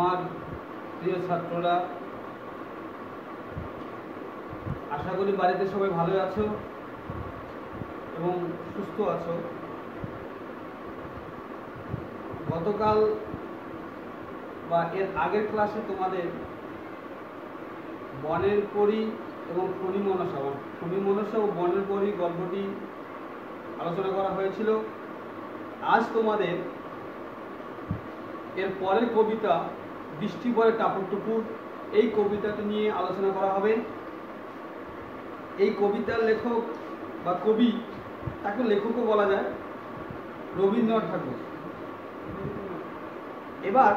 আমার প্রিয় ছাত্ররা, আশা করি বাড়িতে সবাই ভালো আছো এবং সুস্থ আছো। গতকাল বা এর আগের ক্লাসে তোমাদের বনের পরী এবং ফণী মনসা ও বনের পরী গল্পটি আলোচনা করা হয়েছিল। আজ তোমাদের এর পরের কবিতা বৃষ্টি পরে টাপুর টুপুর, এই কবিতাটি নিয়ে আলোচনা করা হবে। এই কবিতার লেখক বা কবি, তাকে লেখকও বলা যায়, রবীন্দ্রনাথ ঠাকুর। এবার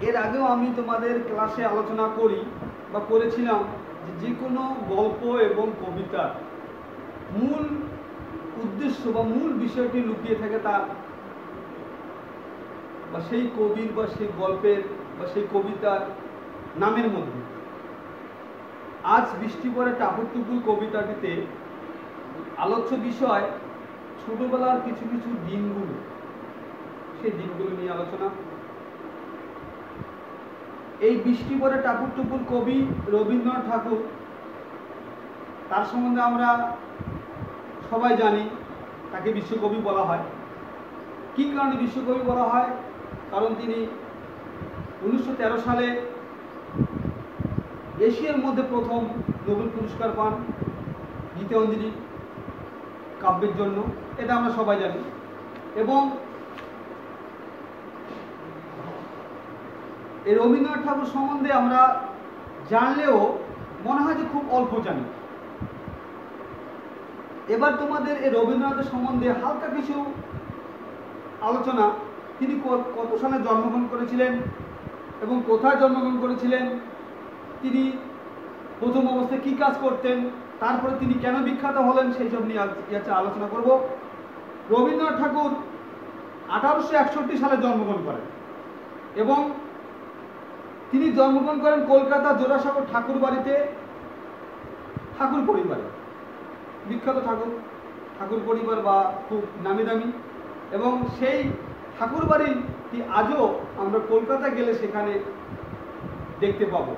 এর আগেও আমি তোমাদের ক্লাসে আলোচনা করি বা করেছিলাম যে কোনো গল্প এবং কবিতার মূল উদ্দেশ্য বা মূল বিষয়টি লুকিয়ে থাকে তার বা সেই কবির বা সেই গল্পের বা সেই কবিতার নামের মধ্যে। আজ বৃষ্টি পরে টাপুর টুপুর কবিতাটিতে আলোচ্য বিষয় ছোটবেলার কিছু কিছু দিনগুলো, সেই দিনগুলো নিয়ে আলোচনা। এই বৃষ্টি পরে টাপুর টুপুর কবি রবীন্দ্রনাথ ঠাকুর, তার সম্বন্ধে আমরা সবাই জানি, তাকে বিশ্বকবি বলা হয়। কী কারণে বিশ্বকবি বলা হয়? কারণ তিনি 1913 সালে এশিয়ার মধ্যে প্রথম নোবেল পুরস্কার পান গীতাঞ্জলি কাব্যের জন্য, এটা আমরা সবাই জানি। এবং এই রবীন্দ্রনাথ ঠাকুর সম্বন্ধে আমরা জানলেও মনে হয় যে খুব অল্প জানি। এবার তোমাদের এই রবীন্দ্রনাথের সম্বন্ধে হালকা কিছু আলোচনা। তিনি কত সালে জন্মগ্রহণ করেছিলেন এবং কোথায় জন্মগ্রহণ করেছিলেন, তিনি প্রথম অবস্থায় কী কাজ করতেন, তারপরে তিনি কেন বিখ্যাত হলেন, সেই সব নিয়ে আলোচনা করব। রবীন্দ্রনাথ ঠাকুর 1861 সালে জন্মগ্রহণ করেন এবং তিনি জন্মগ্রহণ করেন কলকাতা জোড়াসাঁকো ঠাকুর বাড়িতে, ঠাকুর পরিবারে। বিখ্যাত ঠাকুর পরিবার বা খুব নামি দামি। এবং সেই ঠাকুর বাড়িটি আজও আমরা কলকাতা গেলে সেখানে দেখতে পাবো।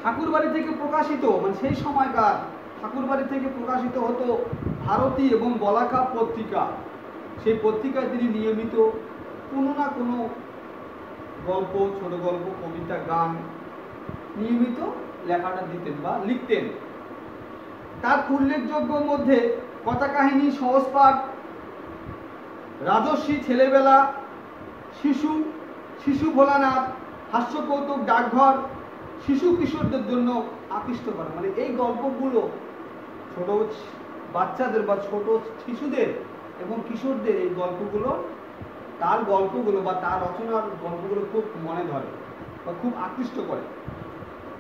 ঠাকুর বাড়ি থেকে প্রকাশিত, মানে সেই সময়কার ঠাকুর বাড়ি থেকে প্রকাশিত হতো ভারতী এবং বলাকা পত্রিকা। সেই পত্রিকায় তিনি নিয়মিত কোনো না কোনো গল্প, ছোট গল্প, কবিতা, গান নিয়মিত লেখাটা দিতেন বা লিখতেন। তার উল্লেখযোগ্য মধ্যে কথা কাহিনী, সহজ পাঠ, রাজস্বী, ছেলেবেলা, শিশু ভোলানাথ, হাস্য কৌতুক, ডাকঘর, শিশু কিশোরদের জন্য আকৃষ্ট করা। মানে এই গল্পগুলো ছোট বাচ্চাদের বা ছোট শিশুদের এবং কিশোরদের এই গল্পগুলো, তার গল্পগুলো বা তার রচনার গল্পগুলো খুব মনে ধরে বা খুব আকৃষ্ট করে।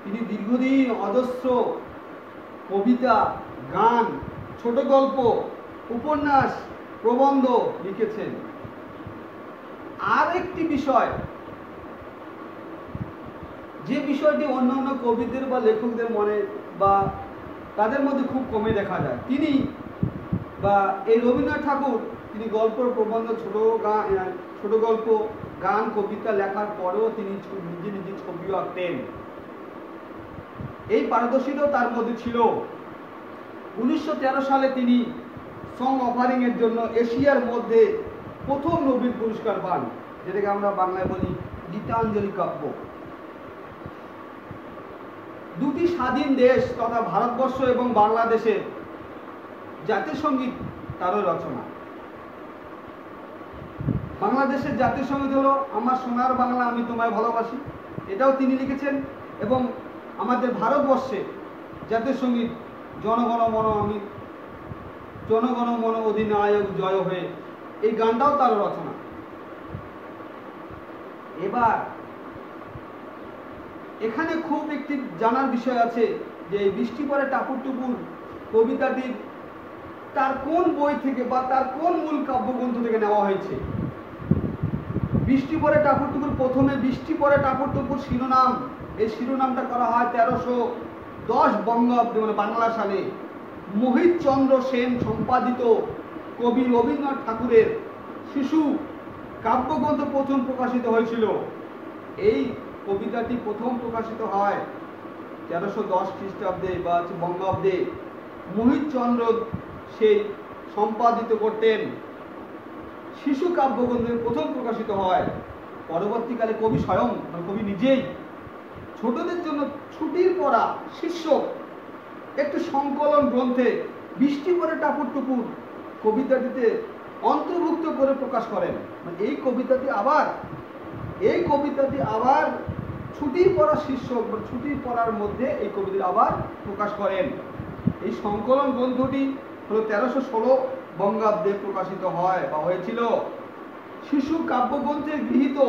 তিনি দীর্ঘদিন অজস্র কবিতা, গান, ছোট গল্প, উপন্যাস, প্রবন্ধ লিখেছেন। আর একটি বিষয়, যে বিষয়টি অন্যান্য কবিদের বা লেখকদের মনে বা তাদের মধ্যে খুব কমে দেখা যায়, তিনি বা এই রবীন্দ্রনাথ ঠাকুর, তিনি গল্প, প্রবন্ধ, ছোট গল্প, গান, কবিতা লেখার পরেও তিনি নিজে ছবিও আঁকতেন। এই পারদর্শিতাও তার মধ্যে ছিল। 1913 সালে তিনি সং অফারিং এর জন্য এশিয়ার মধ্যে প্রথম নোবেল পুরস্কার পান, যেটাকে আমরা বাংলায় বলি গীতাঞ্জলি কাব্য। দুটি স্বাধীন দেশ তথা ভারতবর্ষ এবং বাংলাদেশের জাতীয় সঙ্গীত তারও রচনা। বাংলাদেশের জাতীয় সঙ্গীত হলো আমার সোনার বাংলা আমি তোমায় ভালোবাসি, এটাও তিনি লিখেছেন। এবং আমাদের ভারতবর্ষে জাতীয় সঙ্গীত জনগণ মন অধিনায়ক জয় হয়ে, এই গানটাও তার রচনা। এবার এখানে খুব একটি জানার বিষয় আছে যে বৃষ্টি পরে টাপুর টুপুর কবিতাটি তার কোন বই থেকে বা তার কোন মূল কাব্যগ্রন্থ থেকে নেওয়া হয়েছে। বৃষ্টি পরে টাপুর টুপুর, প্রথমে বৃষ্টি পরে টাপুর টুপুর শিরোনাম, এই শিরোনামটা করা হয় 1310 বঙ্গাব্দে, মানে বাংলা সালে মোহিত চন্দ্র সেন সম্পাদিত কবি রবীন্দ্রনাথ ঠাকুরের শিশু কাব্যগ্রন্থ প্রথম প্রকাশিত হয়েছিল। এই কবিতাটি প্রথম প্রকাশিত হয় 1310 খ্রিস্টাব্দে বা বঙ্গাব্দে। মোহিতচন্দ্র সেই সম্পাদিত করতেন। শিশু কাব্যগ্রন্থ প্রথম প্রকাশিত হয়। পরবর্তীকালে কবি স্বয়ং কবি নিজেই ছোটদের জন্য ছুটির পড়া শীর্ষক একটি সংকলন গ্রন্থে বৃষ্টি পরে টাপুর টুপুর কবিতাটিতে অন্তর্ভুক্ত করে প্রকাশ করেন। এই কবিতাটি আবার ছুটির পড়া শীর্ষক ছুটির পড়ার মধ্যে এই কবিতাটি আবার প্রকাশ করেন। এই সংকলন গ্রন্থটি হলো 1316 বঙ্গাব্দে প্রকাশিত হয় বা হয়েছিল। শিশু কাব্যগ্রন্থে গৃহীত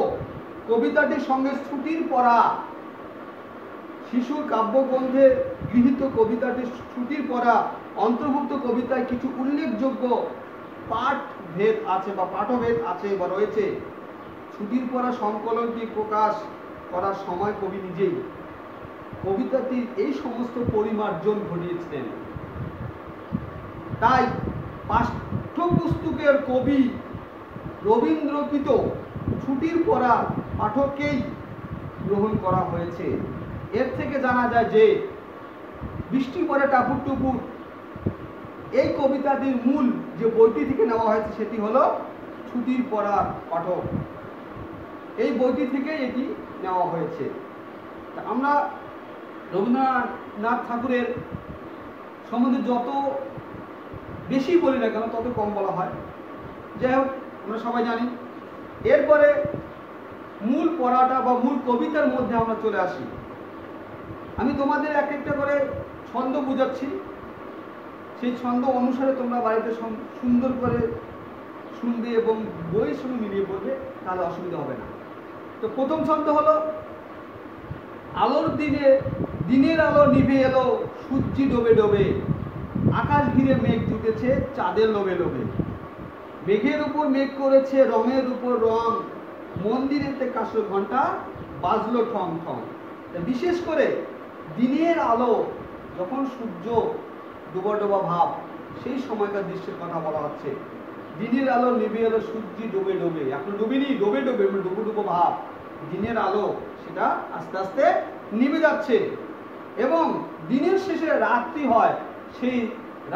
কবিতাটির সঙ্গে ছুটির পড়া শিশুর কাব্যগ্রন্থে গৃহীত কবিতাটির ছুটির পড়া অন্তর্ভুক্ত কবিতায় কিছু উল্লেখযোগ্য পাঠভেদ আছে বা পাঠভেদ আছে বা রয়েছে। ছুটির পড়া সংকলনটি প্রকাশ করার সময় কবি নিজেই কবিতাটির এই সমস্ত পরিমার্জন ঘটিয়েছিলেন। তাই পাঠ্যপুস্তকের কবি রবীন্দ্রকৃত ছুটির পড়া পাঠকেই গ্রহণ করা হয়েছে। এর থেকে জানা যায় যে বৃষ্টি পরে টাপুর টুপুর এই কবিতাটির মূল যে বইটি থেকে নেওয়া হয়েছে সেটি হলো ছুটির পড়ার পাঠক। এই বইটি থেকে এটি নেওয়া হয়েছে। আমরা রবীন্দ্রনাথ ঠাকুরের সম্বন্ধে যত বেশি বলি না কেন তত কম বলা হয়। যাই হোক, আমরা সবাই জানি। এরপরে মূল পড়াটা বা মূল কবিতার মধ্যে আমরা চলে আসি। আমি তোমাদের এক একটা করে ছন্দ বুঝাচ্ছি, সেই ছন্দ অনুসারে তোমরা বাড়িতে সুন্দর করে শুনবে এবং বইয়ের সঙ্গে মিলিয়ে পড়বে, তাহলে অসুবিধা হবে না। তো প্রথম ছন্দ হলো, আলোর দিনে দিনের আলো নিভে এলো, সূর্যি ডোবে ডোবে, আকাশ ঘিরে মেঘ জুটেছে চাঁদের লোভে লোভে, মেঘের উপর মেঘ করেছে রঙের উপর রং, মন্দিরেতে কাঁসর ঘন্টা বাজলো ঠং ঠং। বিশেষ করে দিনের আলো যখন সূর্য ডোবা ডোবা ভাব, সেই সময়কার দৃশ্যের কথা বলা হচ্ছে। দিনের আলো নিভে এলো, সূর্যি ডোবে ডোবে, এখন ডুবিনি, ডোবে ডোবে ডুবো ডুবো ভাব, দিনের আলো সেটা আস্তে আস্তে নিভে যাচ্ছে এবং দিনের শেষে রাত্রি হয়, সেই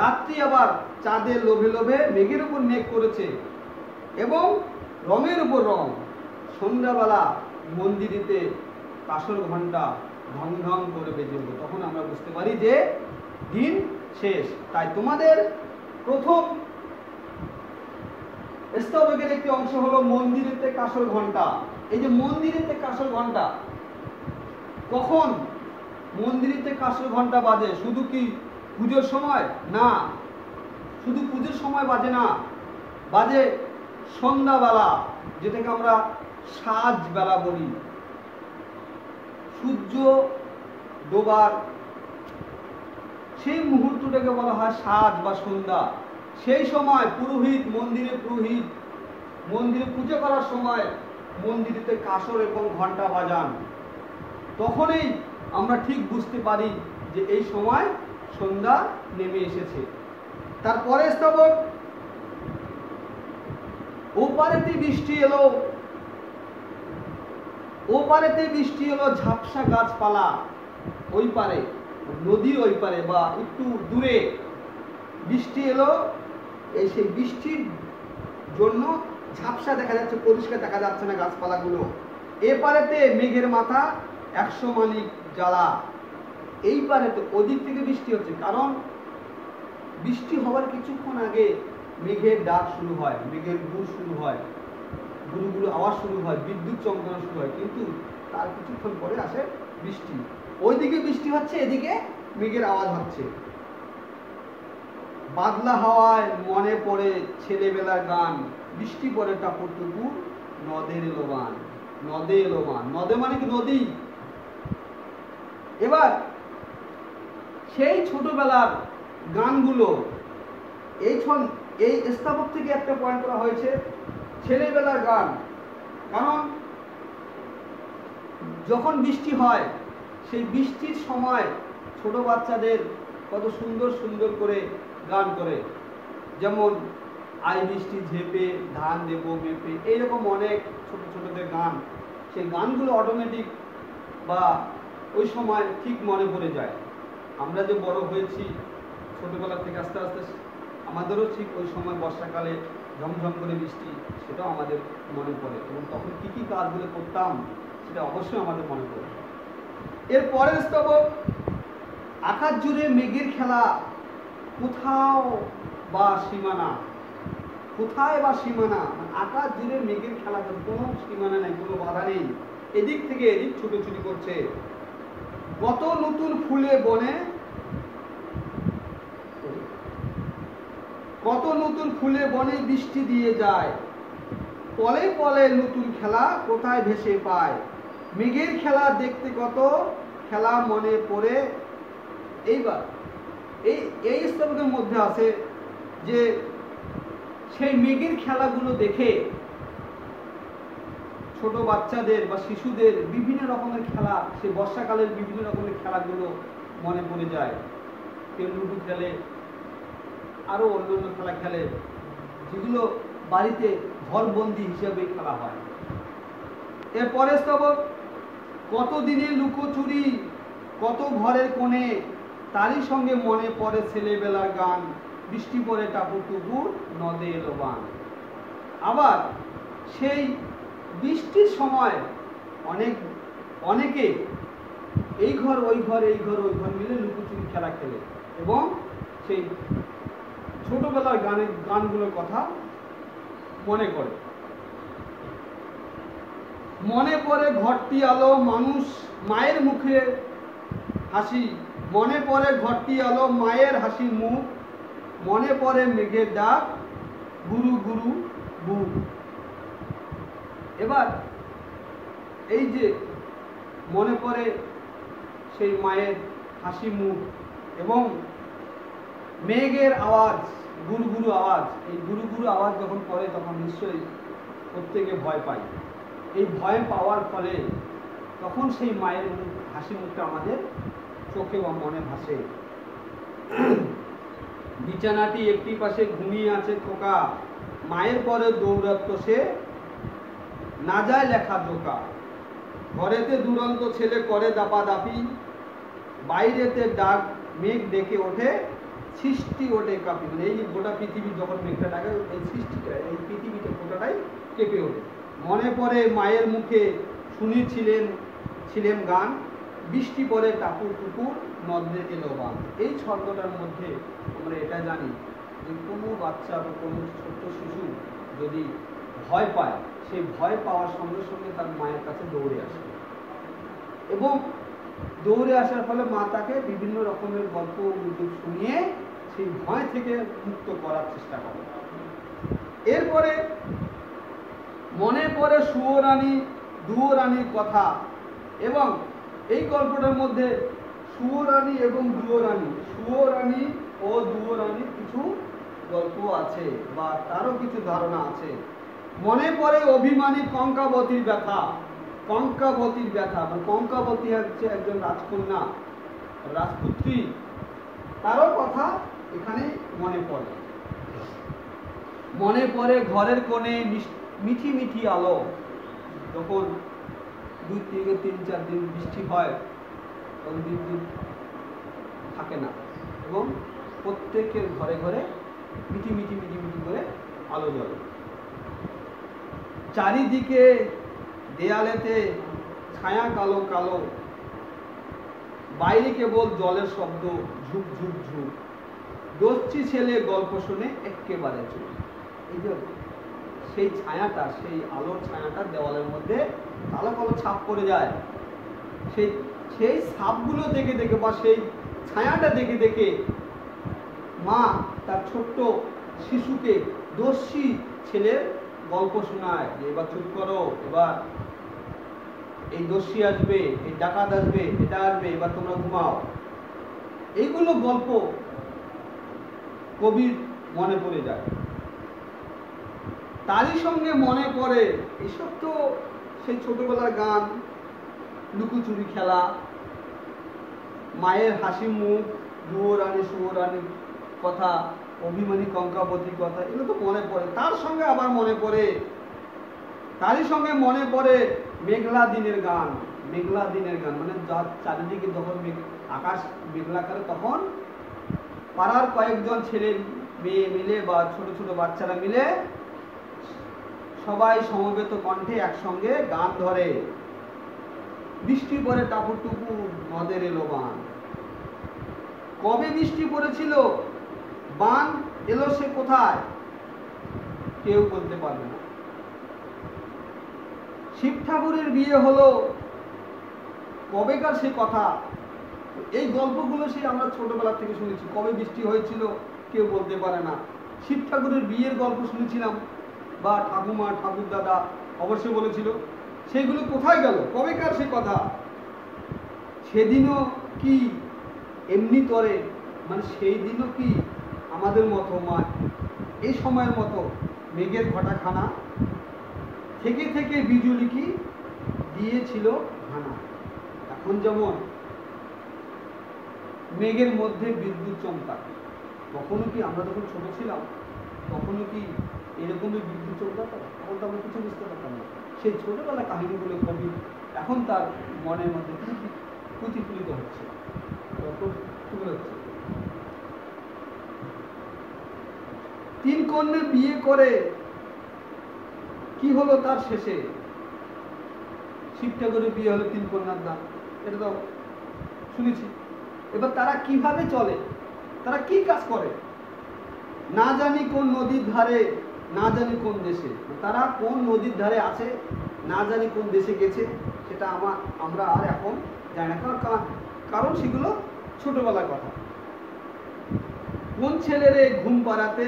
রাত্রি আবার চাঁদের লোভে লোভে মেঘের উপর মেঘ করেছে এবং রঙের উপর রং। সন্ধ্যাবেলা মন্দিরেতে কাঁসর ঘন্টা ঢং ঢং করে বেজে উঠল, তখন আমরা বুঝতে পারি যে দিন শেষ। তাই তোমাদের প্রথম স্তবকের একটি অংশ হলো মন্দিরেতে কাঁসর ঘন্টা। এই যে মন্দিরেতে কাঁসর ঘন্টা, কখন মন্দিরেতে কাঁসর ঘন্টা বাজে? শুধু কি পুজোর সময়? না, শুধু পুজোর সময় বাজে না, বাজে সন্ধ্যাবেলা, যেটাকে আমরা সাজ বেলা বলি। সূর্য ডোবার সেই মুহূর্তটাকে বলা হয় সাজ বা সন্ধ্যা। সেই সময় পুরোহিত মন্দিরে পুজো করার সময় মন্দিরেতে কাঁসর এবং ঘন্টা বাজান। তখনই আমরা ঠিক বুঝতে পারি যে এই সময় সন্ধ্যা নেমে এসেছে। তারপরে স্তবক, ওপারেতে বৃষ্টি এলো, ওপারেতে বৃষ্টি এলো ঝাপসা গাছপালা, ওই পারে নদীর ওই পারে বা একটু দূরে বৃষ্টি এলো। এই সেই বৃষ্টির জন্য ঝাপসা দেখা যাচ্ছে, পরিষ্কার দেখা যাচ্ছে না গাছপালাগুলো। এপারেতে মেঘের মাথা 100 মানিক জ্বালা, এই পারেতে ওদিক থেকে বৃষ্টি হচ্ছে, কারণ বৃষ্টি হওয়ার কিছুক্ষণ আগে মেঘের ডাক শুরু হয়, মেঘের গুড় শুরু হয়, গুরু গুরু আওয়াজ শুরু হয়, বিদ্যুৎ চমকানো শুরু হয়, কিন্তু তার কিছুক্ষণ পরে আসে বৃষ্টি। ওইদিকে বৃষ্টি হচ্ছে, এদিকে মেঘের আওয়াজ হচ্ছে। বাদলা হাওয়ায় মনে পড়ে ছেলেবেলার গান, বৃষ্টি পড়ে টাপুর টুপুর নদের এলো বান, নদে এলো বান। নদে মানে কি? নদী। এবার সেই ছোটবেলার গানগুলো এই স্থাপক থেকে একটা পয়েন্ট করা হয়েছে, ছেলেবেলার গান। কারণ যখন বৃষ্টি হয়, সেই বৃষ্টির সময় ছোট বাচ্চাদের কত সুন্দর সুন্দর করে গান করে, যেমন আই বৃষ্টি ঝেপে ধান দেবো মেপে, এইরকম অনেক ছোট ছোট যে গান, সেই গানগুলো অটোমেটিক বা ওই সময় ঠিক মনে পড়ে যায়। আমরা যে বড় হয়েছি ছোটবেলা থেকে আস্তে আস্তে আমাদেরও ঠিক ওই সময় বর্ষাকালে ঝমঝম করে বৃষ্টি, সেটাও আমাদের মনে পড়ে, এবং তখন কী কী কাজগুলো করতাম সেটা অবশ্যই আমাদের মনে পড়ে। এর পরের স্তবক, আকাশ জুড়ে মেঘের খেলা, কোথাও বা সীমানা। কোথায় বা সীমানা, আকাশ জুড়ে মেঘের খেলা, কোনো সীমানা নেই, কোনো বাধা নেই, এদিক থেকে এদিক ছুটোছুটি করছে। কত নতুন ফুলে বনে, কত নতুন ফুলে বনে বৃষ্টি দিয়ে যায়, পলে পলে নতুন খেলা কোথায় ভেসে পায়। মেঘের খেলা দেখতে কত খেলা মনে পড়ে। এইবার এই স্তবকের মধ্যে আছে যে সেই মেঘের খেলাগুলো দেখে ছোট বাচ্চাদের বা শিশুদের বিভিন্ন রকমের খেলা, সেই বর্ষাকালের বিভিন্ন রকমের খেলাগুলো মনে পড়ে যায়। কেউ লুডো খেলে, আরও অন্যান্য খেলা খেলে, যেগুলো বাড়িতে ঘরবন্দি হিসেবে খেলা হয়। এরপরে স্তবক, কত দিনের লুকোচুরি, কত ঘরের কোণে, তারই সঙ্গে মনে পড়ে ছেলেবেলার গান, বৃষ্টি পড়ে টাপুর টুপুর নদে এলো বান। আবার সেই বৃষ্টির সময় অনেকে এই ঘর ওই ঘর, এই ঘর ওই ঘর মিলে লুকোচুরি খেলা খেলে, এবং সেই ছোটবেলার গানগুলোর কথা মনে করে। মনে পড়ে ঘরটি আলো, মানুষ মায়ের মুখে হাসি, মনে পড়ে ঘরটি আলো, মায়ের হাসি মুখ, মনে পড়ে মেঘের ডাক, গুরু গুরু বুক। এবার এই যে মনে পড়ে সেই মায়ের হাসি মুখ এবং মেঘের আওয়াজ, গুরু গুরু আওয়াজ, এই গুরু গুরু আওয়াজ যখন পড়ে তখন নিশ্চয়ই প্রত্যেকে ভয় পায়। এই ভয় পাওয়ার ফলে তখন সেই মায়ের হাসি মুখটা আমাদের চোখে বা মনে ভাসে। বিছানাটি একটি পাশে ঘুমিয়ে আছে খোকা, মায়ের পরে দৌড়াত্ম সে, না যায় লেখা জোকা। ঘরেতে দুরন্ত ছেলে করে দাপাদাপি, বাইরেতে ডাক মেঘ ডেকে ওঠে, সৃষ্টি ওঠে কাঁপি। মানে এই গোটা পৃথিবী যখন মেঘটা ডাকে, এই সৃষ্টিটা, এই পৃথিবীটা গোটাটাই কেঁপে ওঠে। মনে পড়ে মায়ের মুখে শুনেছিলেন গান, বৃষ্টি পড়ে টাপুর টুপুর নদে এলো বান। এই ছন্দটার মধ্যে আমরা এটা জানি যে কোনো বাচ্চা বা কোনো ছোট্ট শিশু যদি ভয় পায়, সেই ভয় পাওয়ার সঙ্গে সঙ্গে তার মায়ের কাছে দৌড়ে আসে, এবং দৌড়ে আসার ফলে মা তাকে বিভিন্ন রকমের গল্প গুজব শুনিয়ে সেই ভয় থেকে মুক্ত করার চেষ্টা করে। এরপরে মনে পড়ে সুয়োরানী দুয়োরানীর কথা, এবং এই গল্পটার মধ্যে সুয়োরানী এবং দুয়োরানী, সুয়োরানী ও দুয়োরানীর কিছু গল্প আছে বা তারও কিছু ধারণা আছে। মনে পড়ে অভিমানী কঙ্কাবতীর ব্যথা, কঙ্কাবতীর ব্যথা, মানে কঙ্কাবতী হচ্ছে একজন রাজকন্যা, রাজপুত্রী, তারও কথা এখানে মনে পড়ে। মনে পড়ে ঘরের কোণে মিঠি মিঠি আলো, যখন 2 থেকে 3-4 দিন বৃষ্টি হয় তখন বিদ্যুৎ থাকে না, এবং প্রত্যেকের ঘরে ঘরে মিঠি মিঠি মিঠি মিঠি করে আলো জ্বলে। চারিদিকে দেয়ালেতে ছায়া কালো কালো, বাইরে কেবল জলের শব্দ ঝুপ ঝুপ ঝুপ, দস্যি ছেলে গল্প শুনে একেবারে চুপ। এই যে সেই ছায়াটা, সেই আলোর ছায়াটা দেওয়ালের মধ্যে কালো কালো ছাপ পড়ে যায়, সেই ছাপগুলো দেখে দেখে বা সেই ছায়াটা দেখে দেখে মা তার ছোট্ট শিশুকে দস্যি ছেলের গল্প শোনায় যে এবার চুপ করো, এবার এই দস্যি আসবে, এই ডাকাত আসবে, এটা আসবে, এবার তোমরা ঘুমাও। এইগুলো গল্প কবির মনে পড়ে যায়। তারই সঙ্গে মনে পড়ে এসব তো সেই ছোটবেলার গান, লুকোচুরি খেলা, মায়ের হাসি মুখ, দুয়োরানী সুয়োরানীর কথা, অভিমানী কঙ্কাবতীর কথা, এগুলো তো মনে পড়ে। তার সঙ্গে আবার মনে পড়ে, তারই সঙ্গে মনে পড়ে মেঘলা দিনের গান। মেঘলা দিনের গান মানে চারিদিকে যখন আকাশ মেঘলা করে, তখন পাড়ার কয়েকজন ছেলে মেয়ে মিলে বা ছোট ছোট বাচ্চারা মিলে সবাই সমবেত কণ্ঠে একসঙ্গে গান ধরে, বৃষ্টি পড়ে টাপুর টুপুর নদের এলো বান। কবে বৃষ্টি পড়েছিল, বান এলো সে কোথায়, কেউ বলতে পারবে না। শিব ঠাকুরের বিয়ে হলো, কবেকার সে কথা। এই গল্পগুলো সেই আমরা ছোটবেলা থেকে শুনেছি। কবে বৃষ্টি হয়েছিল কেউ বলতে পারে না। শিব ঠাকুরের বিয়ের গল্প শুনেছিলাম, বা ঠাকুমা ঠাকুর দাদা অবশ্যই বলেছিল। সেগুলো কোথায় গেল, কবেকার সে কথা। সেদিনও কি এমনি তরে, মানে সেই দিনও কি আমাদের মতো এই সময়ের মতো মেঘের ঘটাখানা থেকে থেকে বিজুলি কি দিয়েছিল ঘানা। এখন যেমন মেঘের মধ্যে বিদ্যুৎ চমকায়, তখনও কি আমরা যখন ছোট ছিলাম তখনও কি এরকমই বিদ্যুৎ চমকাতো? তখন তো আমরা কিছু বুঝতে পারতাম না। সেই ছোটবেলা কাহিনীগুলো কবি এখন তার মনের মধ্যে প্রতিফলিত হচ্ছে, হচ্ছে। তিন কন্যা বিয়ে করে কি হলো তার শেষে? শিব ঠাকুরের বিয়ে হলো তিন কন্যার দান, এটা তো শুনেছি। এবার তারা কিভাবে চলে, তারা কি কাজ করে? না জানি কোন নদীর ধারে, না জানি কোন দেশে। তারা কোন নদীর ধারে আছে, না জানি কোন দেশে গেছে, সেটা আমরা আর এখন জানি না, কারণ সেগুলো ছোটবেলার কথা। কোন ছেলেরে ঘুম পাড়াতে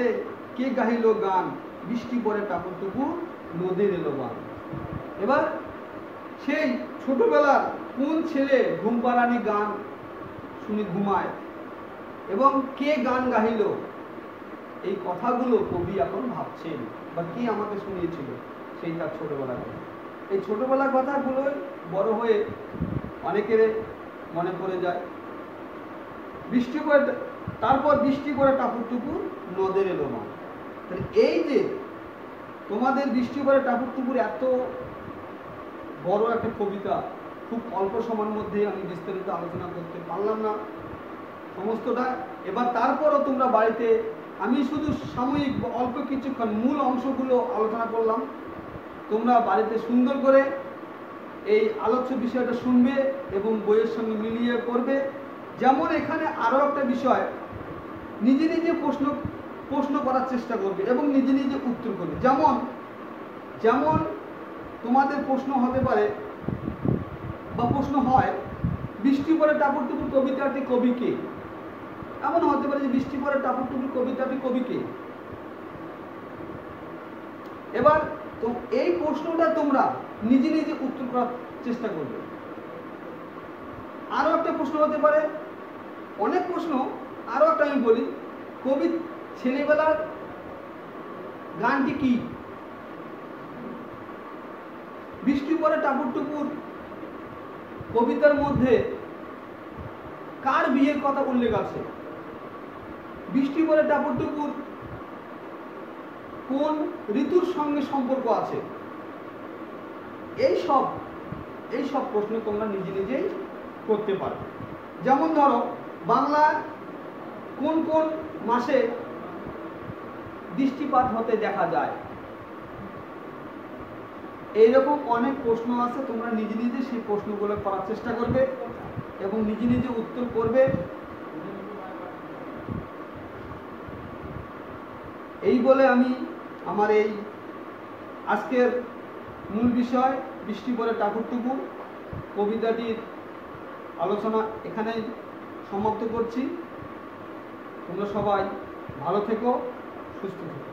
কে গাহিল গান, বৃষ্টি পড়ে টাপুর টুপুর নদীর এলো বান। এবার সেই ছোটবেলার কোন ছেলে ঘুম পাড়ানি গান শুনে ঘুমায়, এবং কে গান গাহিল, এই কথাগুলো কবি এখন ভাবছেন, বা কে আমাকে শুনিয়েছিল, সেই তার ছোটবেলার কথা। এই ছোটবেলার কথাগুলো বড় হয়ে অনেকের মনে পড়ে যায়। বৃষ্টি পড়ে, তারপর বৃষ্টি পড়ে টাপুর টুপুর নদের এলো বান। তাহলে এই যে তোমাদের বৃষ্টি পড়ে টাপুর টুপুর এত বড় একটা কবিতা, খুব অল্প সময়ের মধ্যে আমি বিস্তারিত আলোচনা করতে পারলাম না সমস্তটা। এবার তারপরও তোমরা বাড়িতে, আমি শুধু সাময়িক অল্প কিছুক্ষণ মূল অংশগুলো আলোচনা করলাম, তোমরা বাড়িতে সুন্দর করে এই আলোচ্য বিষয়টা শুনবে এবং বইয়ের সঙ্গে মিলিয়ে পড়বে। যেমন এখানে আরও একটা বিষয়, নিজে নিজে প্রশ্ন করার চেষ্টা করবে এবং নিজে নিজে উত্তর করবে। যেমন তোমাদের প্রশ্ন হতে পারে বা প্রশ্ন হয়, বৃষ্টি পড়ে টাপুর টুপুর কবিতাটি কবি কে? এমন হতে পারে যে বৃষ্টি পড়ে টাপুর টুপুর কবিতাটি কবি কে? এবার তো এই প্রশ্নটা তোমরা নিজে নিজে উত্তর করার চেষ্টা করবে। আরো একটা প্রশ্ন হতে পারে, অনেক প্রশ্ন, আরো একটা আমি বলি, কবি ছেলেবেলার গানটি কি? বৃষ্টি পড়ে টাপুর টুপুর কবিতার মধ্যে কার বিয়ের কথা উল্লেখ আছে? বৃষ্টি পড়ে টাপুর টুপুর কোন ঋতুর সঙ্গে সম্পর্ক আছে? এই সব প্রশ্ন তোমরা নিজে নিজেই করতে পারো। যেমন ধরো, বাংলা কোন কোন মাসে বৃষ্টিপাত হতে দেখা যায়? এইরকম অনেক প্রশ্ন আছে, তোমরা নিজে নিজে সেই প্রশ্নগুলো করার চেষ্টা করবে এবং নিজে নিজে উত্তর করবে। এই বলে আমি আমার এই আজকের মূল বিষয় বৃষ্টি পড়ে টাপুর টুপুর কবিতাটির আলোচনা এখানেই সমাপ্ত করছি। তোমরা সবাই ভালো থেকো, সুস্থ থেকো।